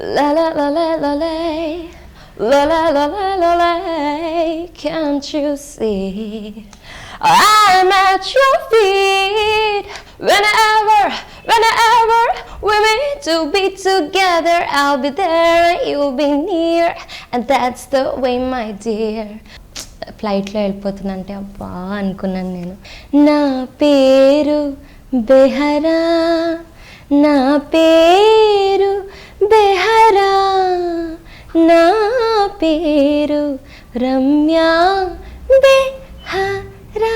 La la la la la la, la la la la la la, can't you see? I'm at your feet. Whenever we meet to be together, I'll be there and you'll be near, and that's the way, my dear. ఫ్లైట్లో వెళ్ళిపోతుందంటే అబ్బా అనుకున్నాను నేను. నా పేరు బెహరా, నా పేరు బెహరా, నా పేరు రమ్యా బెహరా.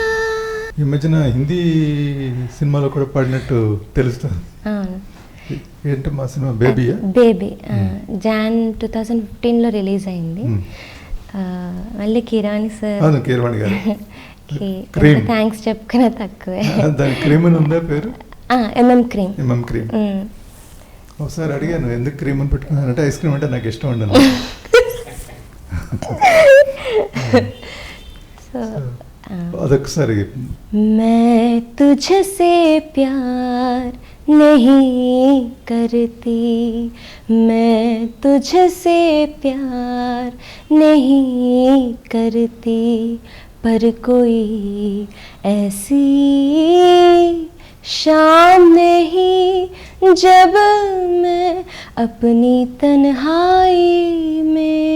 ఈ మధ్యన హిందీ సినిమాలో కూడా పాడినట్టు తెలుస్తుంది. ఏంటి మా సినిమా బేబీయా? బేబీ జాన్ 2015లో రిలీజ్ అయింది. మళ్ళీ కిరాణి సార్, కీరవాణి గారు థ్యాంక్స్ చెప్పుకునే తక్కువే. దాని క్రీమ్ అని ఉందా పేరు? MM cream. MM cream. ఒకసారి అడిగాను ఎందుకు క్రీమ్ అని పెట్టుకున్నానంటే ఐస్ క్రీమ్ అంటే నాకు ఇష్టం ఉండదు. అదొకసారి. मैं तुझसे प्यार नहीं करती, मैं तुझसे प्यार नहीं करती, पर कोई ऐसी शाम नहीं जब मैं अपनी तन्हाई में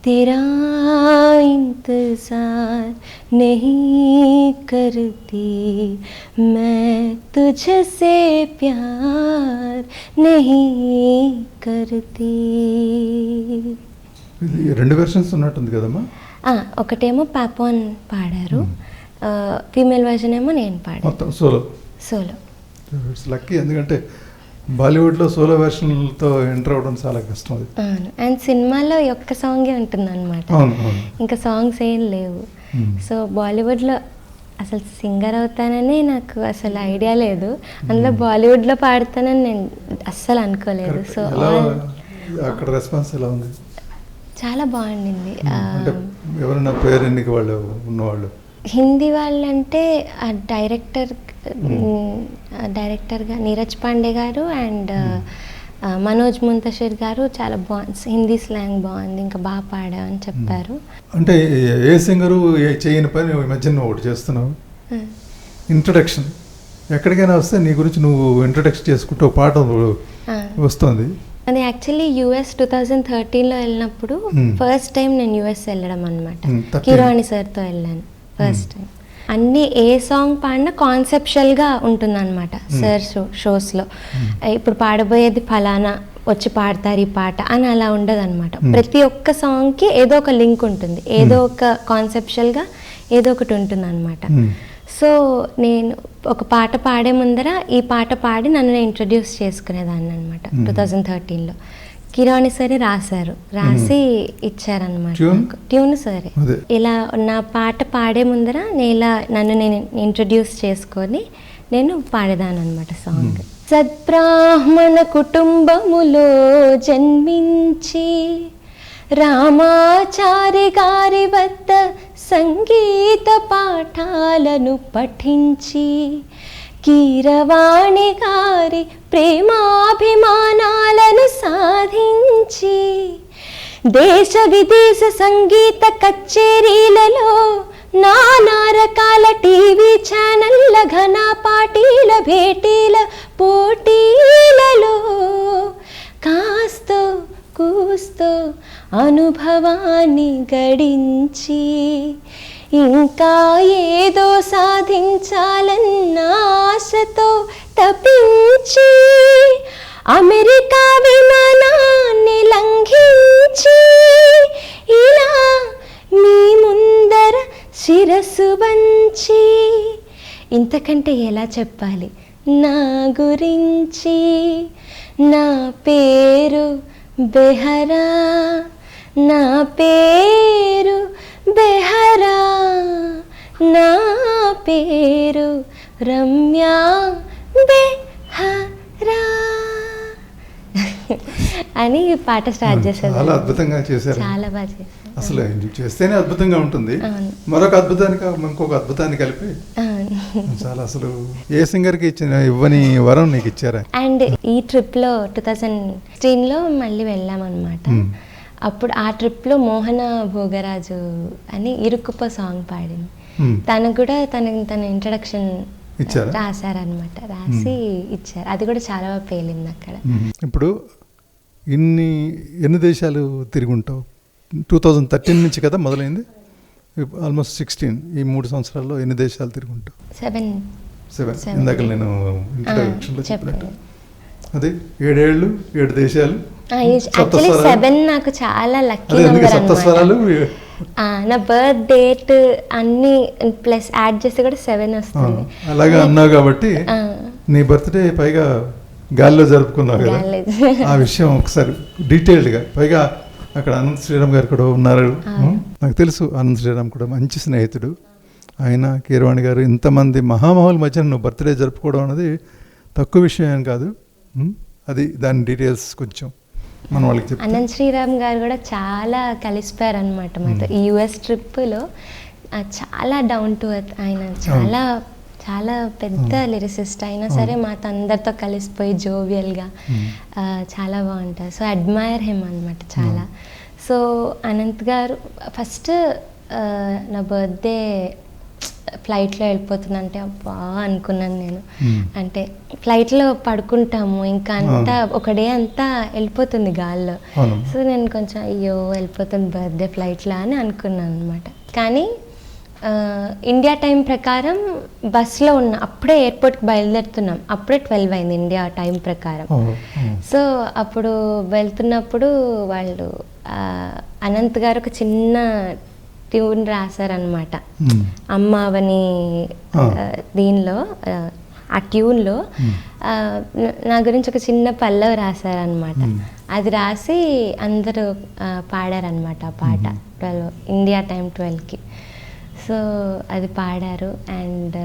तेरा इंतजार नहीं करती, मैं तुझसे प्यार नहीं करती. ఇది 2 వెర్షన్స్ ఉన్నట్టుంది కదమ్మా? ఒకటేమో పాపోన్ పాడారు, ఫీమేల్ వర్జన్ ఏమో నేను పాడాను. మొత్తం సోలో. ఇట్స్ లక్కీ, ఎందుకంటే బాలీవుడ్లో సోలో వెర్షన్లతో ఎంటర్ అవ్వడం చాలా కష్టం. అది అవును, అండ్ సినిమాలో ఒక్క సాంగే ఉంటుంది అనమాట, ఇంకా సాంగ్స్ ఏం లేవు. సో బాలీవుడ్లో అసలు సింగర్ అవుతానని నాకు అసలు ఐడియా లేదు, అందులో బాలీవుడ్లో పాడతానని నేను అస్సలు అనుకోలేదు. సో అక్కడ రెస్పాన్స్ ఎలా ఉంది? చాలా బాగుండింది. ఎవరైనా పేరెన్నిక వాళ్ళు ఉన్నవాళ్ళు హిందీ వాళ్ళంటే డైరెక్టర్గా నీరజ్ పాండే గారు అండ్ మనోజ్ ముంతషిర్ గారు చాలా బాగుంది, హిందీ స్లాంగ్ బాగుంది, ఇంకా బాగా పాడా అని చెప్పారు. అంటే ఏ సింగరు చేయని పని ఈ మధ్యన ఒకటి చేస్తున్నావు, ఇంట్రడక్షన్. ఎక్కడికైనా వస్తే నీ గురించి నువ్వు ఇంట్రడక్షన్ చేసుకుంటూ ఒక పాట వస్తుంది. అది యాక్చువల్లీ యుఎస్ 2013లో వెళ్ళినప్పుడు ఫస్ట్ టైం నేను యుఎస్ వెళ్ళడం అనమాట. కిరాణి సార్తో వెళ్ళాను ఫస్ట్ టైం. అన్నీ ఏ సాంగ్ పాడినా కాన్సెప్షువల్గా ఉంటుందన్నమాట సార్ షోస్లో. ఇప్పుడు పాడబోయేది ఫలానా వచ్చి పాడతారు ఈ పాట అని అలా ఉండదు అనమాట. ప్రతి ఒక్క సాంగ్కి ఏదో ఒక లింక్ ఉంటుంది, ఏదో ఒక కాన్సెప్షువల్గా ఏదో ఒకటి ఉంటుంది అనమాట. సో నేను ఒక పాట పాడే ముందర ఈ పాట పాడి నన్ను నేను ఇంట్రడ్యూస్ చేసుకునేదాన్ని అనమాట. 2013లో కిరాణి సరే రాసి ఇచ్చారనమాట, ట్యూన్ సరే. ఇలా నా పాట పాడే ముందర నన్ను నేను ఇంట్రడ్యూస్ చేసుకొని నేను పాడేదాన్ని అనమాట సాంగ్. సద్బ్రాహ్మణ కుటుంబములో జన్మించి రామాచారి గారి వద్ద సంగీత పాఠాలను పఠించి కీరవాణి గారి ప్రేమాభిమానాలను సాధించి దేశ విదేశ సంగీత కచేరీలలో నానా రకాల టీవీ ఛానళ్ళ ఘన పాటీల భేటీల పోటీలలో కాస్తో కూస్తో అనుభవాన్ని గడించి ఇంకా ఏదో సాధించాలన్న ఆశతో తపించి అమెరికా విమానాన్ని లంఘించి ఇలా మీ ముందర శిరస్సు వంచి ఇంతకంటే ఎలా చెప్పాలి నా గురించి? నా పేరు బెహరా, నా పేరు బెహరా, నా పేరు రమ్యా బెహరా అని పాట స్టార్ట్ చేశారు. చాలా అద్భుతంగా చేశారు, చాలా బాగా చేశారు. అసలు చేస్తేనే అద్భుతంగా ఉంటుంది, మరొక అద్భుతానికి ఇంకొక అద్భుతాన్ని కలిపి చాలా అసలు ఏ సింగర్కి ఇవ్వని వరం నీకు ఇచ్చారా? అండ్ ఈ ట్రిప్లో 2016లో మళ్ళీ వెళ్ళామన్నమాట. అప్పుడు ఆ ట్రిప్లో మోహన భోగరాజు అని ఇరుక్కుప సాంగ్ పాడింది. తనకు కూడా తన ఇంట్రడక్షన్ రాశారనమాట, రాసి ఇచ్చారు. అది కూడా చాలా పేలింది అక్కడ. ఇప్పుడు ఎన్ని దేశాలు తిరిగి ఉంటావు? 2013 నుంచి కదా మొదలైంది, ఆల్మోస్ట్ 16. ఈ 3 సంవత్సరాల్లో ఎన్ని దేశాలు తిరిగి ఉంటావు? 7. ఇందాక నేను ఇంట్రడక్షన్లో చెప్పినట్టు అదే 7 ఏళ్ళు 7 దేశాలు. యాక్చువల్లీ 7 నాకు చాలా లక్కీ నెంబర్ అన్నమాట. నా బర్త్ డేట్ అన్ని ప్లస్ యాడ్ చేస్తే కూడా 7 వస్తుంది. అలాగే అన్నావు కాబట్టి నీ బర్త్డే పైగా గాలిలో జరుపుకున్నావు కదా, ఆ విషయం ఒకసారి డీటెయిల్డ్గా. పైగా అక్కడ అనంత శ్రీరామ్ గారు కూడా ఉన్నారు. నాకు తెలుసు అనంత శ్రీరామ్ కూడా మంచి స్నేహితుడు. ఆయన కీరవాణి గారు ఇంతమంది మహామహుల మధ్య నువ్వు బర్త్డే జరుపుకోవడం అనేది తక్కువ విషయం ఏం కాదు. అది దాని డీటెయిల్స్ కొంచెం మన వాళ్ళకి చెప్తాను. అనంత శ్రీరామ్ గారు కూడా చాలా కలిసిపోయారు అనమాట మాతో ఈ యుఎస్ ట్రిప్లో. చాలా డౌన్ టు ఎర్త్ ఆయన, చాలా చాలా పెద్ద లిరిసిస్ట్ అయినా సరే మాతో అందరితో కలిసిపోయి జోవియల్గా చాలా బాగుంటారు. సో అడ్మైర్ హిమ్ అనమాట చాలా. సో అనంత్ గారు ఫస్ట్ నా బర్త్డే ఫ్లైట్లో వెళ్ళిపోతుందంటే అబ్బా అనుకున్నాను నేను. అంటే ఫ్లైట్లో పడుకుంటాము, ఇంకా అంతా ఒక డే అంతా వెళ్ళిపోతుంది గాల్లో. సో నేను కొంచెం అయ్యో వెళ్ళిపోతుంది బర్త్డే ఫ్లైట్లో అని అనుకున్నాను అనమాట. కానీ ఇండియా టైం ప్రకారం బస్లో ఉన్న అప్పుడే ఎయిర్పోర్ట్కి బయలుదేరుతున్నాం, అప్పుడే 12 అయింది ఇండియా టైం ప్రకారం. సో అప్పుడు వెళ్తున్నప్పుడు వాళ్ళు అనంత్ గారు ఒక చిన్న ట్యూన్ రాశారనమాట, అమ్మావని దీనిలో, ఆ ట్యూన్లో నా గురించి ఒక చిన్న పల్లవి రాశారనమాట. అది రాసి అందరూ పాడారనమాట ఆ పాట 12 ఇండియా టైం 12కి. సో అది పాడారు అండ్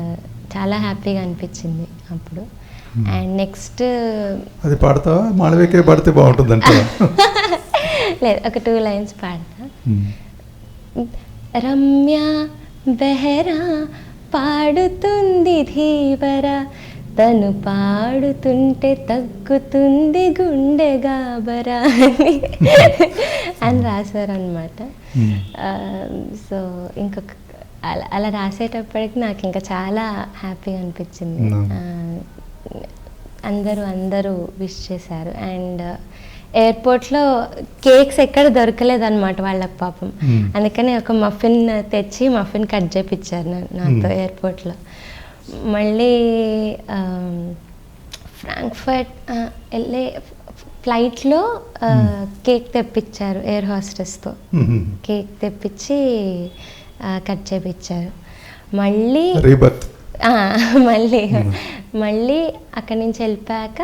చాలా హ్యాపీగా అనిపించింది అప్పుడు. అండ్ నెక్స్ట్ అది పాడతావా? మాళవికే పాడితే బాగుంటుందంట. లేదు, ఒక 2 లైన్స్ పాడతా. రమ్య బెహరా పాడుతుంది ధీవరా, తను పాడుతుంటే తగ్గుతుంది గుండె గాబరా అని రాశారనమాట. సో ఇంకొక అలా రాసేటప్పటికి నాకు ఇంకా చాలా హ్యాపీగా అనిపించింది. అందరూ విష్ చేశారు. అండ్ ఎయిర్పోర్ట్లో కేక్స్ ఎక్కడ దొరకలేదన్నమాట వాళ్ళకి పాపం. అందుకని ఒక మఫిన్ తెచ్చి మఫిన్ కట్ చేయించారు నాతో ఎయిర్పోర్ట్లో. మళ్ళీ ఫ్రాంక్ఫర్ట్ వెళ్ళే ఫ్లైట్లో కేక్ తెప్పించారు ఎయిర్ హోస్టెస్తో. కేక్ తెప్పించి కట్ చేయించారు. మళ్ళీ అక్కడి నుంచి వెళ్ళిపోయాక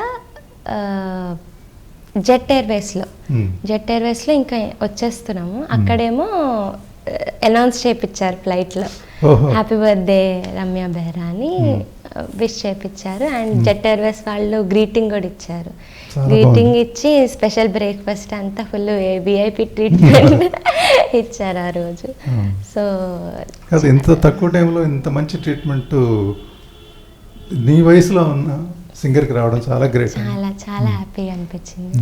జెట్ ఎయిర్వేస్లో ఇంకా వచ్చేస్తున్నాము. అక్కడేమో అనౌన్స్ చేయించారు ఫ్లైట్లో, హ్యాపీ బర్త్డే రమ్య బెహ్రా అని విష్ చేయించారు. అండ్ జెట్ ఎయిర్వేస్ వాళ్ళు గ్రీటింగ్ కూడా ఇచ్చారు. గ్రీటింగ్ ఇచ్చి స్పెషల్ బ్రేక్ఫాస్ట్ అంతా ఫుల్ విఐపి ట్రీట్మెంట్ ఇచ్చారు ఆ రోజు. సో ఇంత తక్కువ టైంలో ఇంత మంచి ట్రీట్మెంట్ నీ వయసులో ఉన్న సింగర్కి రావడం చాలా గ్రేట్. చాలా చాలా హ్యాపీగా అనిపించింది.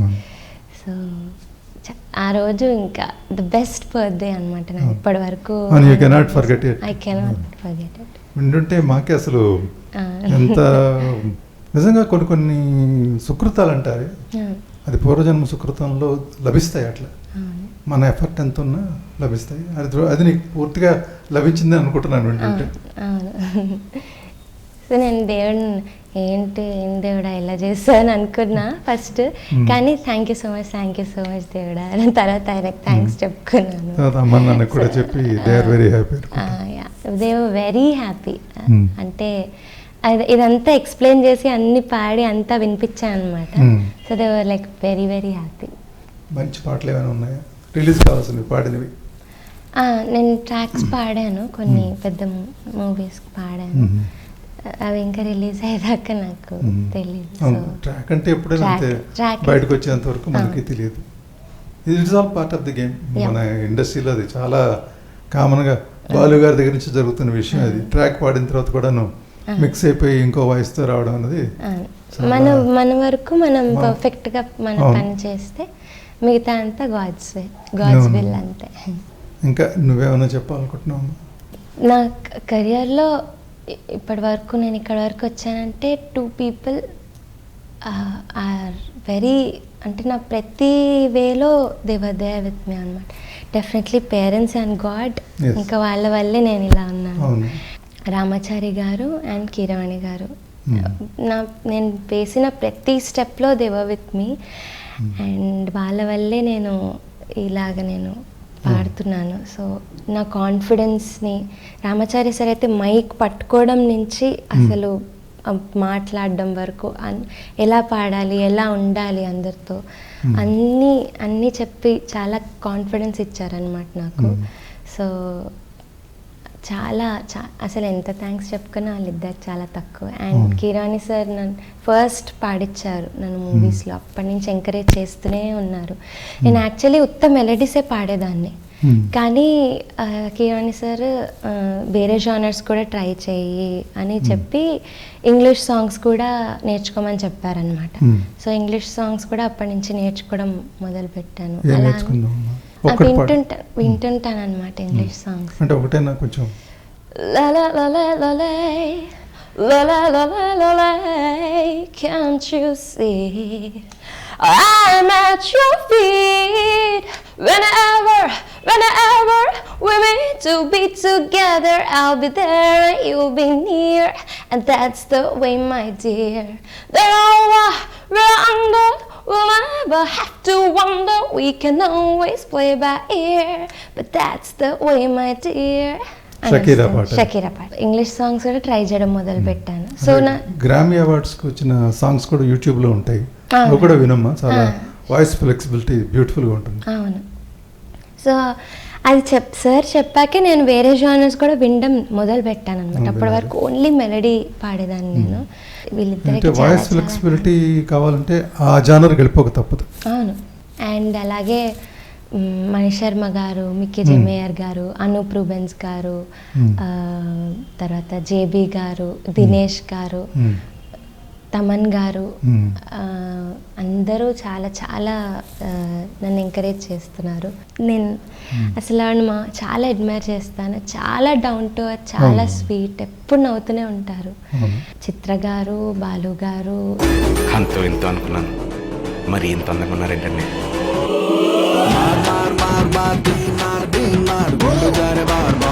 సో ఆ రోజు ఇంకా ద బెస్ట్ బర్త్డే అనమాట నాకు ఇప్పటి వరకు. I cannot forget it. వింటుంటే మాకే అసలు ఎంత నిజంగా కొన్ని సుకృతాలు అంటారు, అది పూర్వజన్మ సుకృతంలో లభిస్తాయి. అట్లా మన ఎఫర్ట్ ఎంత ఉన్నా లభిస్తాయి. అది నీకు పూర్తిగా లభించింది అనుకుంటున్నాను వింటుంటే. సో నేను ఏం దేవుడా ఇలా చేస్తాను అనుకున్నా ఫస్ట్, కానీ థ్యాంక్ యూ సో మచ్ దేవుడా అని తర్వాత ఆయనకు థ్యాంక్స్ చెప్పుకున్నాను. They were very happy. అంటే ఇదంతా ఎక్స్ప్లెయిన్ చేసి అన్ని పాడి అంతా వినిపించాను అనమాట. So they were like very very happy. మంచి పాటలు ఏమైనా ఉన్నాయా రిలీజ్ కావాల్సినవి పాడినవి? నేను ట్రాక్స్ పాడాను, కొన్ని పెద్ద మూవీస్కి పాడాను. అవి ఇంకా రిలీజ్ అయ్యేదాకా నాకు తెలియదు. ట్రాక్ అంటే ఎప్పుడైనా బయటకు వచ్చేంత వరకు మనకి తెలియదు. It's all part of the game. మన ఇండస్ట్రీలో అది చాలా కామన్గా బాలు గారి దగ్గర నుంచి జరుగుతున్న విషయం. అది ట్రాక్ పాడిన తర్వాత కూడాను మిక్స్ అయిపోయి ఇంకో వాయిస్తో రావడం అనేది మన వరకు మనం పర్ఫెక్ట్గా మన పని చేస్తే మిగతా అంతా గాడ్స్ విల్ అంతే. ఇంకా నువ్వేమైనా చెప్పాలనుకుంటున్నావు? నా కెరియర్లో ఇప్పటి వరకు నేను ఇక్కడ వరకు వచ్చానంటే 2 people ఆర్ వెరీ, అంటే నా ప్రతి వేలో they were there with me అనమాట. డెఫినెట్లీ పేరెంట్స్ అండ్ గాడ్, ఇంకా వాళ్ళ వల్లే నేను ఇలా ఉన్నాను. రామాచారి గారు అండ్ కీరవాణి గారు నేను వేసిన ప్రతి స్టెప్లో they were with me, and వాళ్ళ వల్లే నేను ఇలాగ నేను పాడుతున్నాను. సో నా కాన్ఫిడెన్స్ని, రామాచారి సార్ అయితే మైక్ పట్టుకోవడం నుంచి అసలు మాట్లాడడం వరకు ఎలా పాడాలి, ఎలా ఉండాలి అందరితో అన్నీ చెప్పి చాలా కాన్ఫిడెన్స్ ఇచ్చారనమాట నాకు. సో చాలా అసలు ఎంత థ్యాంక్స్ చెప్పుకున్నా వాళ్ళిద్దరికి చాలా తక్కువ. అండ్ కీరాని సార్ నన్ను ఫస్ట్ పాడిచ్చారు నన్ను మూవీస్లో, అప్పటి నుంచి ఎంకరేజ్ చేస్తూనే ఉన్నారు. నేను యాక్చువల్లీ ఉత్త మెలడీసే పాడేదాన్ని, కానీ కీరాని సార్ వేరే జానర్స్ కూడా ట్రై చేయి అని చెప్పి ఇంగ్లీష్ సాంగ్స్ కూడా నేర్చుకోమని చెప్పారనమాట. సో ఇంగ్లీష్ సాంగ్స్ కూడా అప్పటి నుంచి నేర్చుకోవడం మొదలుపెట్టాను. అలా వింటుంటాను అనమాట ఇంగ్లీష్ సాంగ్స్. అంటే ఒకటేనా కొంచెం? Can't you see I'm at your feet? Whenever we're meant to be together, I'll be there and you'll be near, and that's the way, my dear, that all we're under we'll never have to wonder. We can always play by ear, but that's the way, my dear. Shakira పాట English songs కూడా try చేయడం మొదలు పెట్టాను. So నా గ్రామీ అవార్డ్స్కి వచ్చిన songs కూడా యూట్యూబ్లో ఉంటాయి, అవి కూడా వినమ్మా. చాలా వాయిస్ ఫ్లెక్సిబిలిటీ బ్యూటిఫుల్గా ఉంటుంది. అవును. సో అది సార్ చెప్పాకే నేను వేరే జానర్స్ కూడా వినడం మొదలు పెట్టాను అనమాట. అప్పటి వరకు ఓన్లీ మెలడీ పాడేదాన్ని నేను. వీళ్ళిద్దరికి వాయిస్ ఫ్లెక్సిబిలిటీ కావాలంటే ఆ జానర్ గెలిపోక తప్పదు. అవును. అండ్ అలాగే మణిశర్మ గారు, మిక్కీ జెమేయర్ గారు, అనూప్ రూబెన్స్ గారు, తర్వాత జేబీ గారు, దినేష్ గారు, తమన్ గారు, అందరూ చాలా చాలా నన్ను ఎంకరేజ్ చేస్తున్నారు. నేను అసలు చాలా అడ్మైర్ చేస్తాను. చాలా డౌన్ టు ఎర్త్, చాలా స్వీట్, ఎప్పుడు నవ్వుతూనే ఉంటారు. చిత్ర గారు, బాలు గారు. అంతో ఎంతో అనుకున్నాను, మరి ఇంత అందంగా ఉన్నారేంటండి. మార్ మార్ మార్ మార్ మార్ మార్